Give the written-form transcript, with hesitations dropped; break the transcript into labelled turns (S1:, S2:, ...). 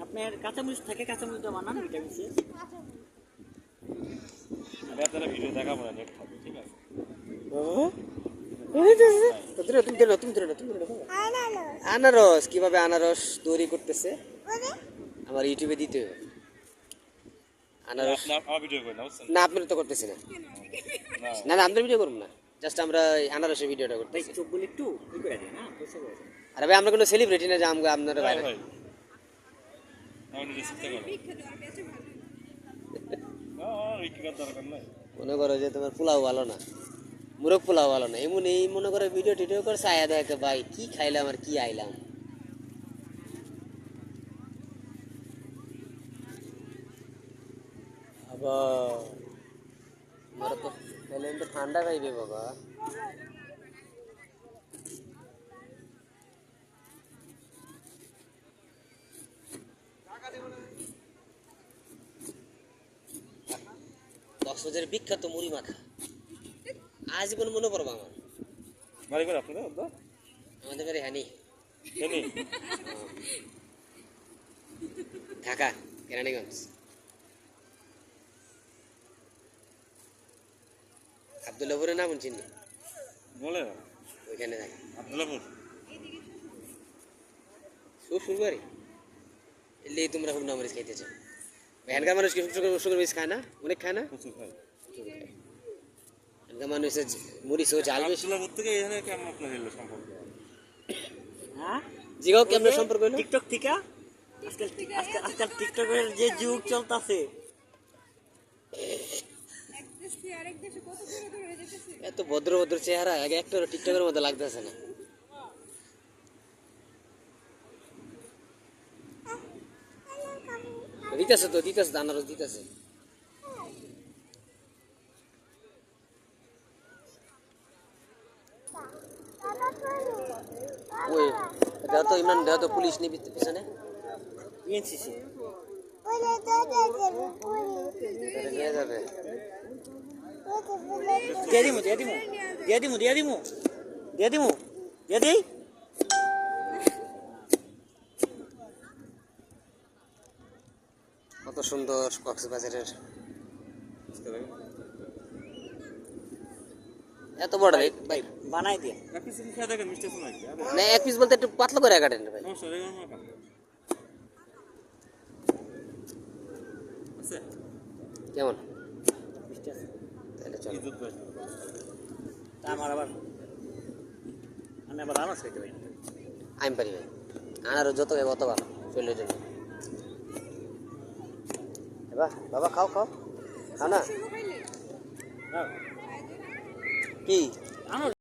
S1: আপনার কাঁচামরিচ থাকে, কাঁচামরিচটা বানান, এটা বিশেষ।
S2: আপনারা ভিডিও দেখাবো না, নেট খাবে, ঠিক আছে?
S3: আনারস কিভাবে আনারস তৈরি করতেছে আমার ইউটিউবে দিতে হবে। আনারস
S2: আমার ভিডিও করে না, বুঝছেন?
S3: না আপনার তো করতেছি না, না না আপনার ভিডিও করুন না, জাস্ট আমরা আনারসের ভিডিওটা
S1: ভাই
S3: করতেছি।
S1: চোখ বলে একটু ই করে দিন, হ্যাঁ পয়সা করে দিন।
S3: আরে ভাই আমরা কোনো সেলিব্রিটি না যে আমরা আপনারা
S2: ভাই
S3: বাইরে
S2: ভাই আমি নিজে চিন্তা করবো না, কি করার দরকার নাই।
S3: মনে করো যে তোমার পোলাও ভালো না, মুরগ পোলাও ভালো না, এমন এই মনে করো ভিডিও টিডিও করে চায়া দেখে ভাই কি খাইলাম আর কি আইলাম। আবার আমার তো তাহলে তো ঠান্ডা খাইবে বাবা। কক্সবাজারের বিখ্যাত মুড়ি মাখা আজীবন মনে পড়বো আমার।
S2: বাড়ি করে আপনাদের দাদা
S3: আমাদের বাড়ি হানি,
S2: জানি
S3: ঢাকা কেরানীগঞ্জ। আব্দুল্লাপুরের নাম চিনি,
S2: বলে না
S3: ওইখানে থাকে
S2: আব্দুল্লাপুর
S3: শ্বশুর বাড়ি। এলেই তোমরা খুব নামরিচ খাইতে চাও। এখানকার মানুষ কি শুকনো মরিচ খায় না? অনেক খায় না?
S2: প্রচুর ভাই।
S3: এখানকার মানুষের মরিচও জাল বেশি।
S2: আব্দুল্লাপুর থেকে এখানে কেমন আপনার হলো সম্পর্ক?
S1: হ্যাঁ
S3: জিগাও কেমন সম্পর্ক হলো?
S1: টিকটক থেকে আজকাল টিকটকের যে যুগ চলতেছে,
S3: এত ভদ্র ভদ্র চেহারা আগে একটা টিকটকের মধ্যে লাগতেছে না। দিতেছে তো আনারস দিতেছে। ওই দেহ তো ইমরান, দেহ তো পুলিশ নিয়ে পিছনে
S1: এনসিসি
S3: নিয়ে যাবে।
S1: দিয়ে দিমু দিয়ে দিই।
S3: কত সুন্দর কক্সবাজারের, এত বড় রেট ভাই
S1: বানাই দিয়ে
S2: কিছু খেয়ে দেখেন মিষ্টি শোনা কি
S3: না, এক পিস বলতে একটু পাতলা করে কাটেন ভাই।
S2: আছে
S3: কেমন
S1: মিষ্টি আছে।
S3: তাহলে চলো।
S1: তা আমার আবার আমি আবার আনাজ খাইতে পারি।
S3: আমি পারি ভাই, আনারস যত খাই অত ভালো শরীরের জন্য। বাবা বাবা খাও খাও খাও না
S1: হ্যাঁ
S3: কি
S1: আনাজ